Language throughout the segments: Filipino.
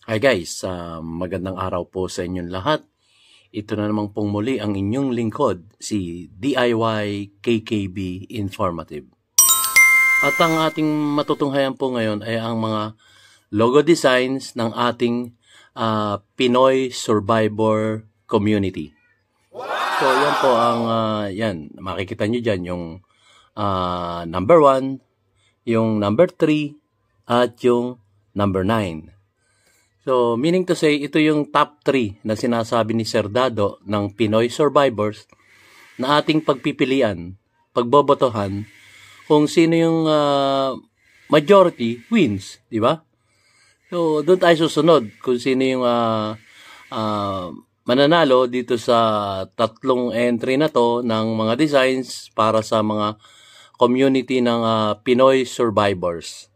Hi guys, magandang araw po sa inyong lahat. Ito na naman pong muli ang inyong lingkod, si DIY KKB Informative. At ang ating matutunghayan po ngayon ay ang mga logo designs ng ating Pinoy Survivor Community. So yan po ang, makikita nyo dyan yung number 1, yung number 3, at yung number 9. So, meaning to say, ito yung top 3 na sinasabi ni Sir Dado ng Pinoy Survivors na ating pagpipilian, pagbobotohan, kung sino yung majority wins, di ba? So, doon tayo susunod kung sino yung mananalo dito sa tatlong entry na to ng mga designs para sa mga community ng Pinoy Survivors.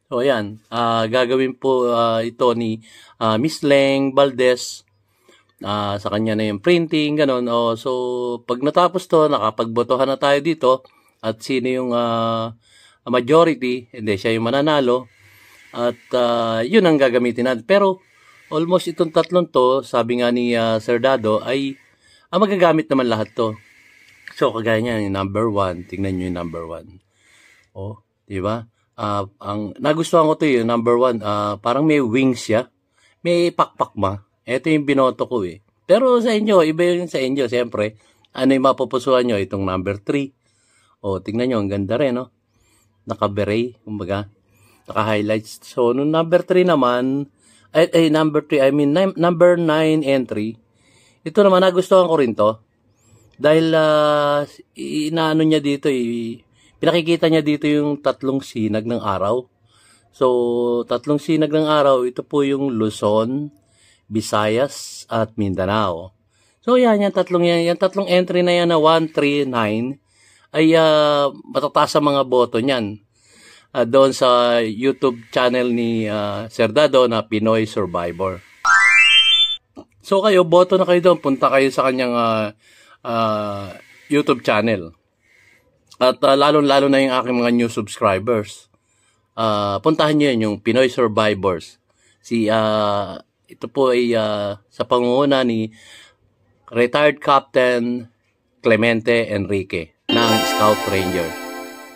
So, ayan. Gagawin po ito ni Miss Leng Valdez. Sa kanya na yung printing, gano'n. So, pag natapos to, nakapagbotohan na tayo dito. At sino yung majority, hindi siya yung mananalo. At yun ang gagamitin natin. Pero, almost itong tatlong to, sabi nga ni Sir Dado, ay magagamit naman lahat to. So, kagaya niya, yung number 1. Tingnan nyo yung number 1. Oh, di ba? Ang nagustuhan ko to yung number 1, parang may wings siya. May pakpak ba? Ito yung binoto ko eh. Pero sa inyo, iba yun sa inyo. Siyempre, ano yung mapupusuan nyo? Itong number 3. O, tingnan nyo, ang ganda rin, no? Naka-beret, kumbaga. Naka-highlights. So, nung number 3 naman, number 9 entry, ito naman, nagustuhan ko rin to. Dahil, inaano niya dito pinakikita niya dito yung tatlong sinag ng araw. So, tatlong sinag ng araw, ito po yung Luzon, Visayas, at Mindanao. So, yan, yung tatlong entry na yan na 1, 3, 9, ay matataas ang mga boto niyan. Doon sa YouTube channel ni Sir Dado na Pinoy Survivor. So, kayo, boto na kayo doon. Punta kayo sa kanyang YouTube channel. At lalo-lalo na yung aking mga new subscribers. Puntahan nyo yun, yung Pinoy Survivors. Ito po ay sa pangunguna ni retired Captain Clemente Enrique ng Scout Ranger.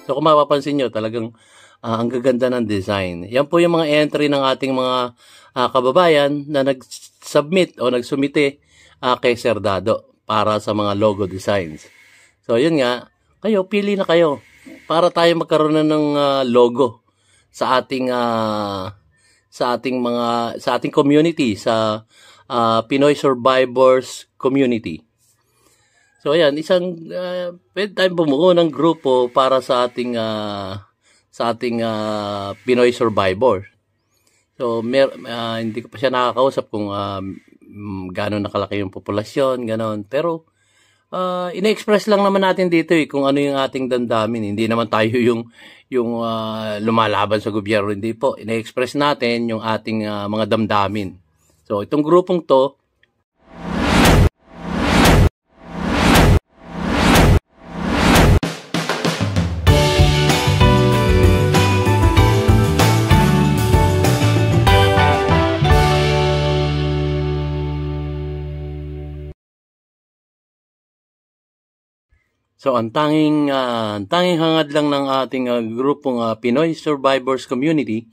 So kung mapapansin nyo, talagang ang gaganda ng design. Yan po yung mga entry ng ating mga kababayan na nag-submit o nagsumite kay Sir Dado para sa mga logo designs. So yun nga, kayo, pili na kayo para tayo magkaroon na ng logo sa ating community, sa Pinoy Survivors Community. So ayan, pwede tayong bumuo ng grupo para sa ating Pinoy Survivor. So hindi ko pa siya nakakausap kung gaano nakalaki yung populasyon, ganon. Pero ina-express lang naman natin dito kung ano yung ating damdamin. Hindi naman tayo yung lumalaban sa gobyerno. Hindi po. Ina-express natin yung ating mga damdamin. So, itong grupong to, so, ang tanging hangad lang ng ating grupong Pinoy Survivors Community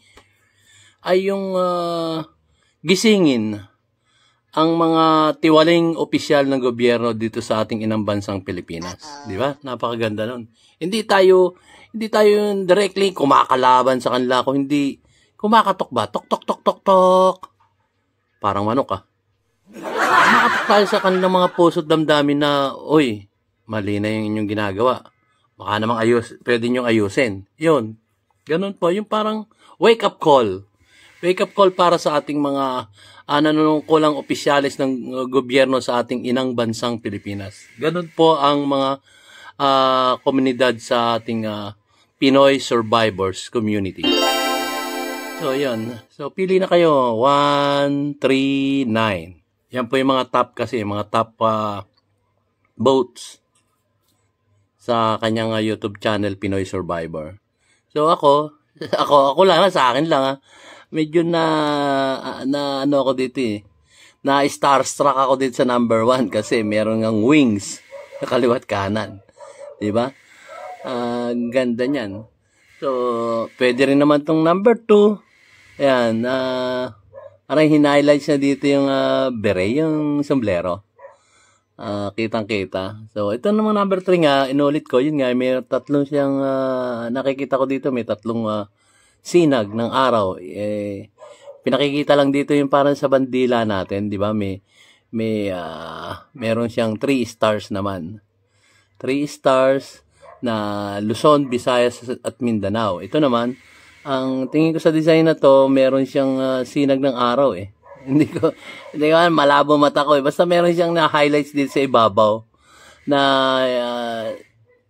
ay yung gisingin ang mga tiwaling opisyal ng gobyerno dito sa ating inang bansang Pilipinas. Di ba? Napakaganda nun. Hindi tayo directly kumakalaban sa kanila, kung hindi kumakatok ba? Tok, tok, tok, tok, tok. Parang manok kumakatok tayo sa kanilang mga puso't damdamin na, oy, mali na yung inyong ginagawa. Baka namang pwede nyong ayusin. Yun. Ganun po. Yung parang wake-up call. Wake-up call para sa ating mga nanunungkulang opisyalis ng gobyerno sa ating inang bansang Pilipinas. Ganun po ang mga komunidad sa ating Pinoy Survivors Community. So, yun. So, pili na kayo. 1, 3, 9. Yan po yung mga top kasi. Mga top votes sa kanyang YouTube channel, Pinoy Survivor. So ako lang, sa akin lang medyo na na ano ako dito eh. Na starstruck ako dito sa number 1 kasi meron ngang wings sa kaliwat kanan. 'Di ba? Ganda niyan. So, pwede rin naman tong number 2. Ayan, parang hinighlights na dito yung beret, yung sombrero. Kitang-kita. So, ito naman number 3 nga, inulit ko, yun nga, may tatlong siyang, nakikita ko dito, may tatlong sinag ng araw. Pinakikita lang dito yung parang sa bandila natin, di ba? Meron siyang 3 stars naman. 3 stars na Luzon, Visayas, at Mindanao. Ito naman, ang tingin ko sa design na to, meron siyang sinag ng araw eh. Hindi ko malabo mata ko eh. Basta meron siyang na-highlights dito sa ibabaw na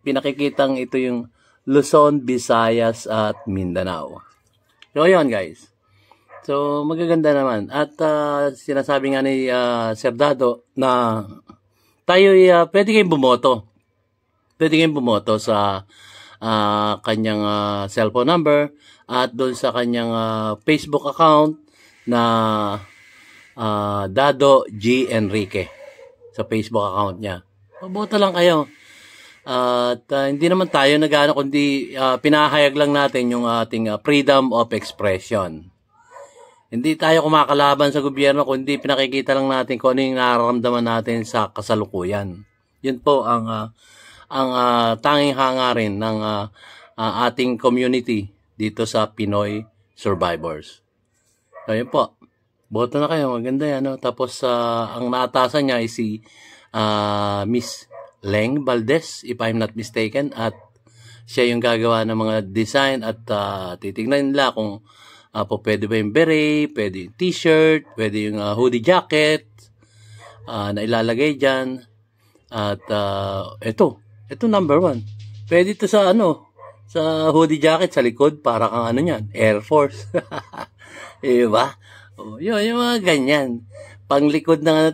pinakikitang ito yung Luzon, Visayas, at Mindanao. So, yun guys. So, magaganda naman. At sinasabi nga ni Sir Dado na tayo pwede kayong bumoto. Pwede kayong bumoto sa kanyang cellphone number at doon sa kanyang Facebook account na Dado G. Enrique sa Facebook account niya. Mabuto lang kayo. At hindi naman tayo nag-ano kundi pinahayag lang natin yung ating freedom of expression. Hindi tayo kumakalaban sa gobyerno kundi pinakikita lang natin kung ano yung nararamdaman natin sa kasalukuyan. Yun po ang tanging hangarin ng ating community dito sa Pinoy Survivors. So yun po. Boto na kayo, maganda yan. No? Tapos, ang naatasan niya ay si Miss Leng Valdez, if I'm not mistaken. At siya yung gagawa ng mga design at titignan nila kung pwede ba yung beret, pwede yung t-shirt, pwede yung hoodie jacket na ilalagay dyan. At ito number 1. Pwede ito sa sa hoodie jacket sa likod, para kang yan, Air Force. Diba? Yun, yung mga ganyan. Panglikod ng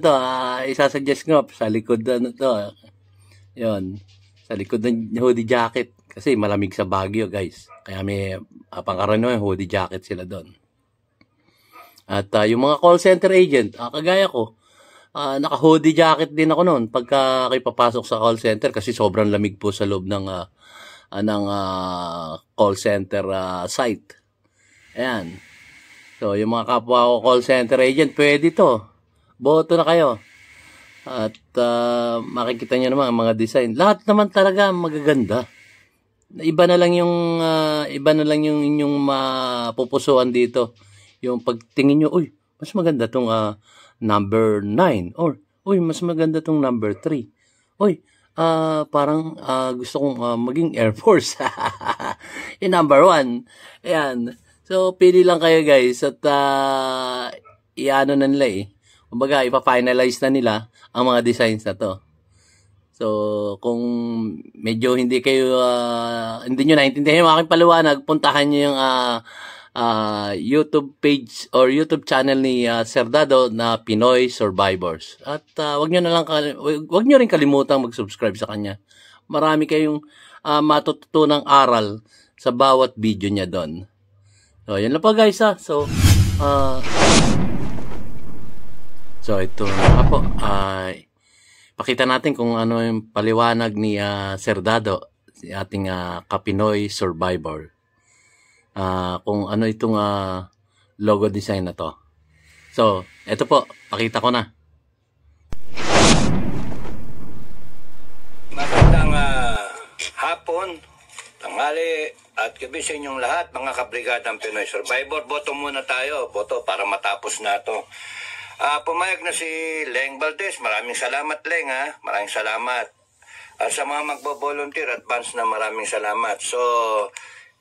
isasuggest ko sa likod yun. Sa likod ng hoodie jacket. Kasi malamig sa Baguio, guys. Kaya may pangkaraniwan hoodie jacket sila doon. At yung mga call center agent, kagaya ko, naka-hoodie jacket din ako noon pagka kayo papasok sa call center kasi sobrang lamig po sa loob ng call center site. Ayan. So, yung mga kapwa ko call center agent, pwede to. Boto na kayo. At makikita nyo naman ang mga design. Lahat naman talaga magaganda. Iba na lang yung inyong mapupusuan dito. Yung pagtingin nyo, uy, mas maganda tong number 9. Or, uy, mas maganda tong number 3. Uy, parang gusto kong maging Air Force. Yung number 1. Ayan. So, pili lang kayo guys at iano na nila eh. Kumbaga, ipa-finalize na nila ang mga designs na to. So, kung medyo hindi kayo, hindi nyo naintindihan yung aking paliwanag, puntahan nyo yung YouTube page or YouTube channel ni Sir Dado na Pinoy Survivors. At wag nyo rin kalimutang mag-subscribe sa kanya. Marami kayong matututunang aral sa bawat video niya doon. So, yan lang po guys So, ito na po. Pakita natin kung ano yung paliwanag ni Sir Dado, si ating Kapinoy Survivor. Kung ano itong logo design na to. So, ito po. Pakita ko na. Magandang hapon, tanghali, at gabi sa inyong lahat, mga kabrigadang Pinoy Survivor. Boto muna tayo. Boto para matapos na ito. Pumayag na si Leng Valdez. Maraming salamat, Leng, ha? Maraming salamat. Sa mga magbo-volunteer, advance na maraming salamat. So,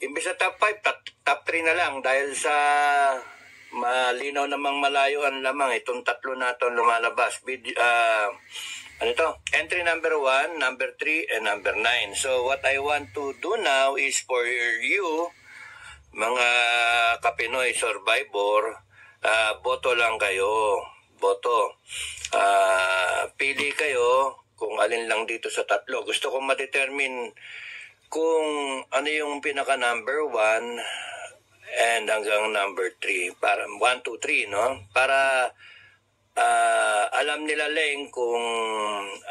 imbis sa top 5, top 3 na lang dahil sa malinaw namang malayo ang lamang. Itong tatlo na ito lumalabas. Entry number 1, number 3, and number 9. So, what I want to do now is for you, mga Kapinoy Survivor, boto lang kayo. Boto. Pili kayo kung alin lang dito sa tatlo. Gusto kong ma-determine kung ano yung pinaka number 1 and hanggang number 3. Para 1, 2, 3, no? Para alam nila Leng kung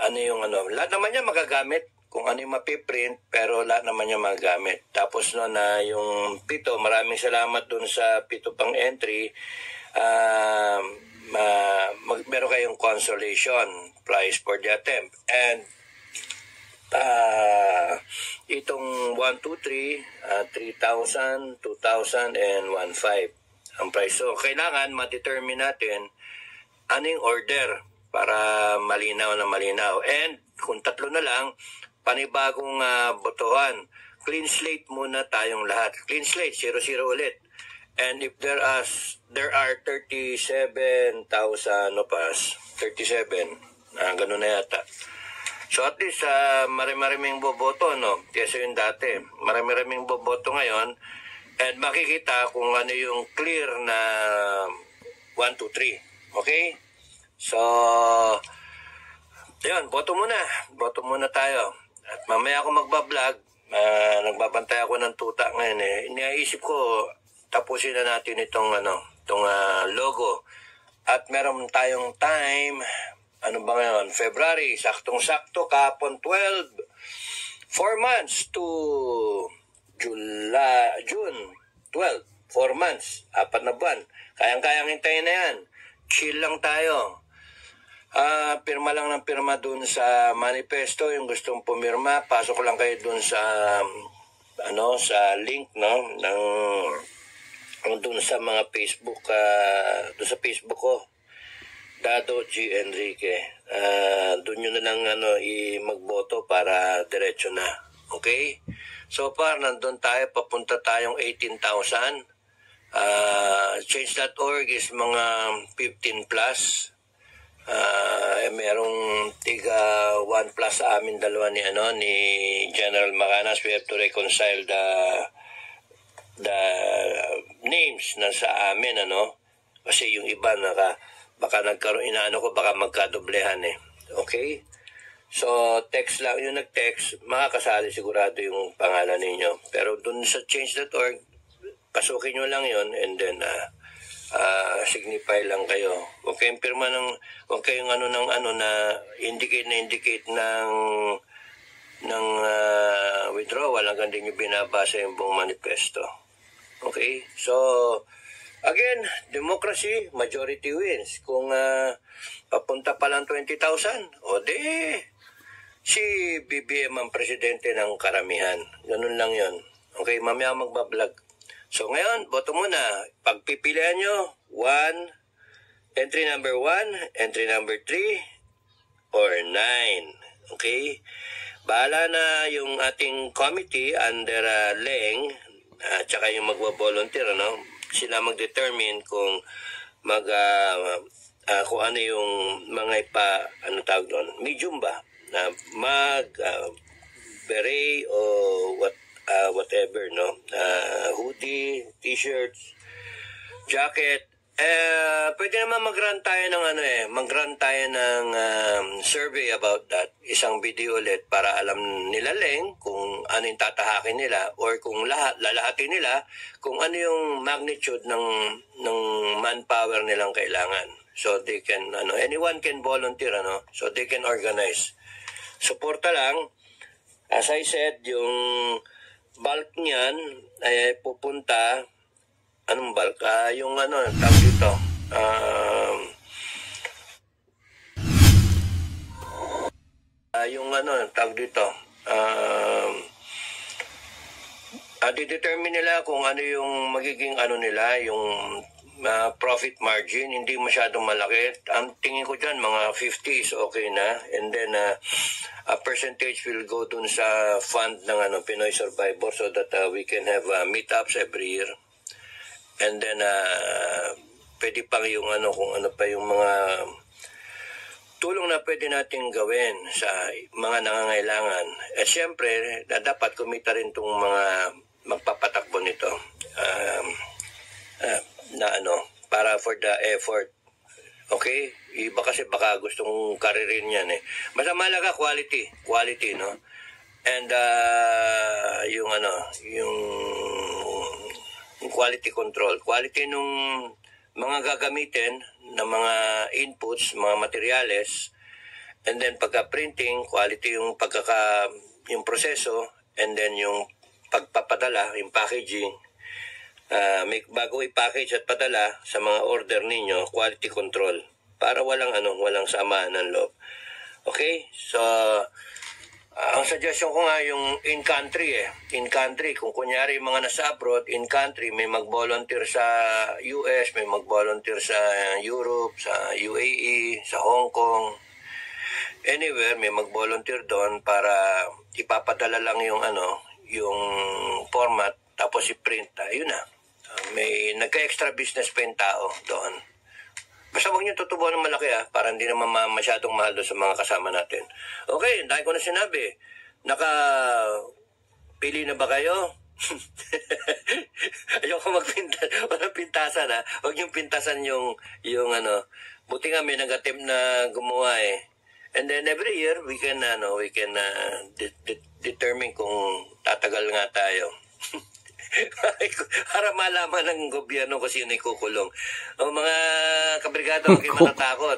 ano yung ano. Lahat naman niya magagamit kung ano yung mapiprint, pero lahat naman niya magagamit. Tapos no na yung 7, maraming salamat dun sa 7 pang entry. Meron kayong consolation prize for the attempt. And itong 1, 2, 3, 3,000, 2,000, and 1,500 ang price. So, kailangan ma-determine natin anong order para malinaw na malinaw. And kung 3 na lang, panibagong botohan. Clean slate muna tayong lahat. Clean slate, 0-0 ulit. And if there are 37,000 no pas, 37, ganun na yata. So at least marami-maraming boboto, no? Kesa yung dati. Marami-maraming boboto ngayon. And makikita kung ano yung clear na 1, 2, 3. Okay? So, yun, boto muna. Boto muna tayo. At mamaya ako magbablog. Nagbabantay ako ng tuta ngayon eh. Iniisip ko, tapusin na natin itong logo. At meron tayong time. Ano ba ngayon? February, saktong-sakto, kahapon 12. 4 months to June 12. 4 months, 4 na buwan. Kayang-kayang hintayin na yan. Chill lang tayo. Pirma lang ng pirma dun sa manifesto. Yung gustong pumirma, pasok lang kayo dun sa sa link, no? Dun sa mga Facebook, dun sa Facebook ko. Dado G. Enrique. Doon nyo na lang magboto para diretso na. Okay? So far, nandun tayo, papunta tayong 18,000. Change.org is mga 15 plus. Merong tiga 1 plus sa amin dalawa ni General Macanas. We have to reconcile the names na sa amin, Kasi yung iba baka nagkaroon, baka magkadoblehan eh. Okay? So, text lang. Yung nag-text, makakasali sigurado yung pangalan ninyo. Pero dun sa change.org, pasukin nyo lang yon and then signify lang kayo. Huwag kayong pirma huwag kayong na indicate ng withdrawal hanggang din nyo binabasa yung buong manifesto. Okay? So, again, democracy, majority wins. Kung papunta pa lang 20,000, si BBM ang presidente ng karamihan. Ganun lang yon. Okay, mamaya magbablog. So ngayon, boto muna. Pagpipilian nyo, entry number 1, entry number 3, or 9. Okay? Bahala na yung ating committee under Leng, tsaka yung magwa-volunteer, sila mag-determine kung kung ano yung mga tawag doon, medium ba, beret o whatever, hoodie, t-shirts, jacket. Pwede naman mag-run tayo ng survey about that. Isang video ulit para alam nila Leng kung ano yung tatahakin nila or kung lalahatin nila kung ano yung magnitude ng manpower nilang kailangan. So they can, anyone can volunteer, so they can organize. Suporta lang. As I said, yung bulk niyan ay pupunta, anong bulk? Yung tawag dito, tawag dito, didetermine nila kung ano yung magiging nila, yung profit margin, hindi masyadong malaki. Ang tingin ko dyan, mga 50 is okay na. And then, a percentage will go dun sa fund ng Pinoy Survivor so that we can have meetups every year. And then, pwede pang yung kung ano pa yung mga tulong na pwede natin gawin sa mga nangangailangan. At syempre, dapat kumita rin itong mga magpapatakbo nito. Para for the effort. Okay? Iba kasi baka gustong karirin yan eh. Basta malaga quality, no? And yung quality control. Quality nung mga gagamitin na mga inputs, mga materyales, and then pagka-printing, quality yung yung proseso, and then yung pagpapadala, yung packaging. Bago i-package at padala sa mga order ninyo, quality control para walang samaan ng loob. Okay? So ang suggestion ko nga yung in-country in-country, kung kunyari yung mga nasa abroad, in-country, may mag-volunteer sa US, may mag-volunteer sa Europe, sa UAE, sa Hong Kong, anywhere, may mag-volunteer doon para ipapadala lang yung yung format, tapos i-print. Ayun na. May nagka-extra business pa yung tao doon. Basta huwag nyo tutubuan ng malaki para hindi naman masyadong mahal doon sa mga kasama natin. Okay, dahil ko na sinabi, nakapili na ba kayo? Ayoko magpinta, walang pintasan Huwag yung pintasan yung buti nga may nag-attempt na gumawa And then every year we can determine kung tatagal nga tayo. Para malaman ng gobyerno kung sino ikukulong. O mga kabrigado, huwag kayo matatakot.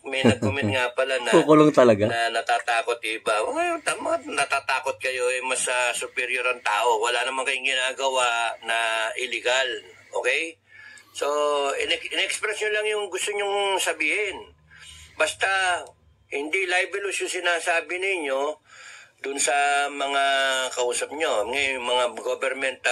May nag-comment nga pala na kukulong talaga. Na natatakot iba. Ngayon, natatakot kayo mas superior ang tao. Wala naman kayong ginagawa na illegal. Okay? So, in-express nyo lang yung gusto nyong sabihin. Basta, hindi libelous yung sinasabi ninyo dun sa mga kausap nyo. Ngayon, mga government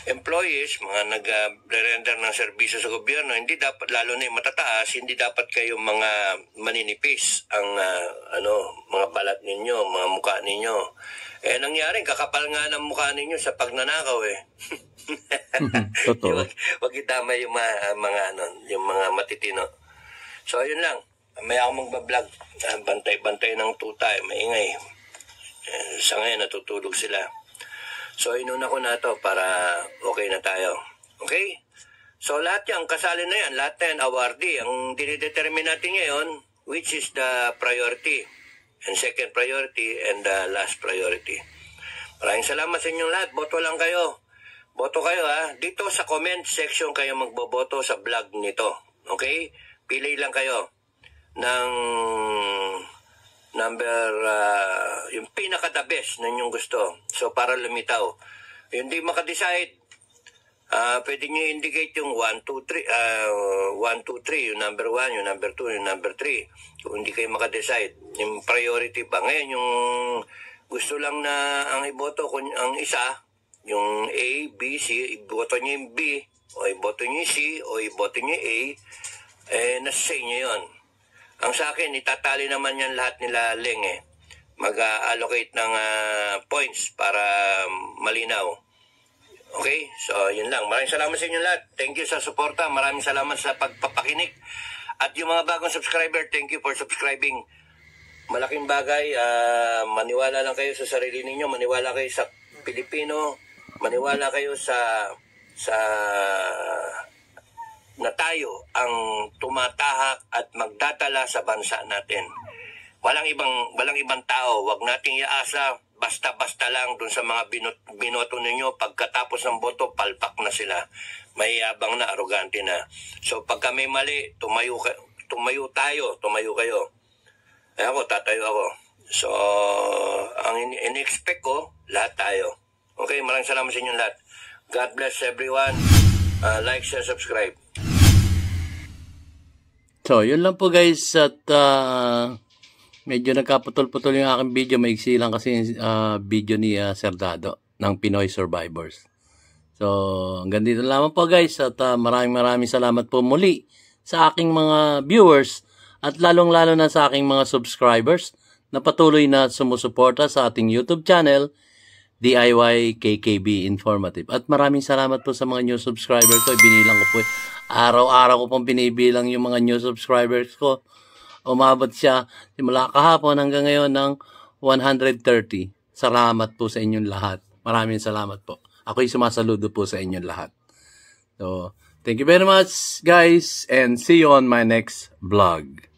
employees, mga nag-render ng serbisyo sa gobyerno, hindi dapat, lalo na yung matataas, hindi dapat kayo mga maninipis ang mga balat ninyo, mga mukha ninyo. Nangyari, kakapal nga ng mukha ninyo sa pagnanakaw Totoo. Wag itama yung mga matitino. So, yun lang. May ako magbablog. Bantay-bantay ng tuta. Maingay. Sa ngayon, natutulog sila. So, inuna ko na to para okay na tayo. Okay? So, lahat yan, kasali na yan. Lahat na yan, awardee. Ang dinidetermine natin ngayon, which is the priority. And second priority and the last priority. Maraming salamat sa inyong lahat. Boto lang kayo. Boto kayo Dito sa comment section kayo magboboto sa vlog nito. Okay? Pili lang kayo ng number, yung pinaka-the best na inyong gusto. So, para lumitaw. Yung di makadecide, pwede nyo indicate yung 1, 2, 3, 1, 2, 3, yung number 1, yung number 2, yung number 3. Kung hindi kayo makadecide, yung priority ba. Ngayon, yung gusto lang na ang iboto, ang isa, yung A, B, C, iboto nyo yung B, o iboto nyo yung C, o iboto nyo yung A, nasa sa inyo yun. Ang sa akin, itatali naman yan lahat nila Leng Mag-allocate ng points para malinaw. Okay? So, yun lang. Maraming salamat sa inyo lahat. Thank you sa suporta. Maraming salamat sa pagpapakinig. At yung mga bagong subscriber, thank you for subscribing. Malaking bagay. Maniwala lang kayo sa sarili ninyo. Maniwala kayo sa Pilipino. Maniwala kayo sa na tayo ang tumatahak at magdadala sa bansa natin. Walang ibang tao. Wag nating iasa basta-basta lang dun sa mga binoto ninyo. Pagkatapos ng boto, palpak na sila. Mayabang na, arrogante na. So pag kami mali, tumayo kayo. Ako, tatayo ako. So, ang in-expect ko, lahat tayo. Okay, maraming salamat sa inyo lahat. God bless everyone. Like, share, subscribe. So, yun lang po guys at medyo nagkaputol-putol yung aking video. Maiksi lang kasi video ni Sir Dado ng Pinoy Survivors. So, hanggang dito lamang po guys at maraming salamat po muli sa aking mga viewers at lalong-lalo na sa aking mga subscribers na patuloy na sumusuporta sa ating YouTube channel, DIY KKB Informative. At maraming salamat po sa mga new subscribers ko. Binilang ko po. Araw-araw ko pong binibilang yung mga new subscribers ko. Umabot siya simula kahapon hanggang ngayon ng 130. Salamat po sa inyong lahat. Maraming salamat po. Ako'y sumasaludo po sa inyong lahat. So, thank you very much guys and see you on my next vlog.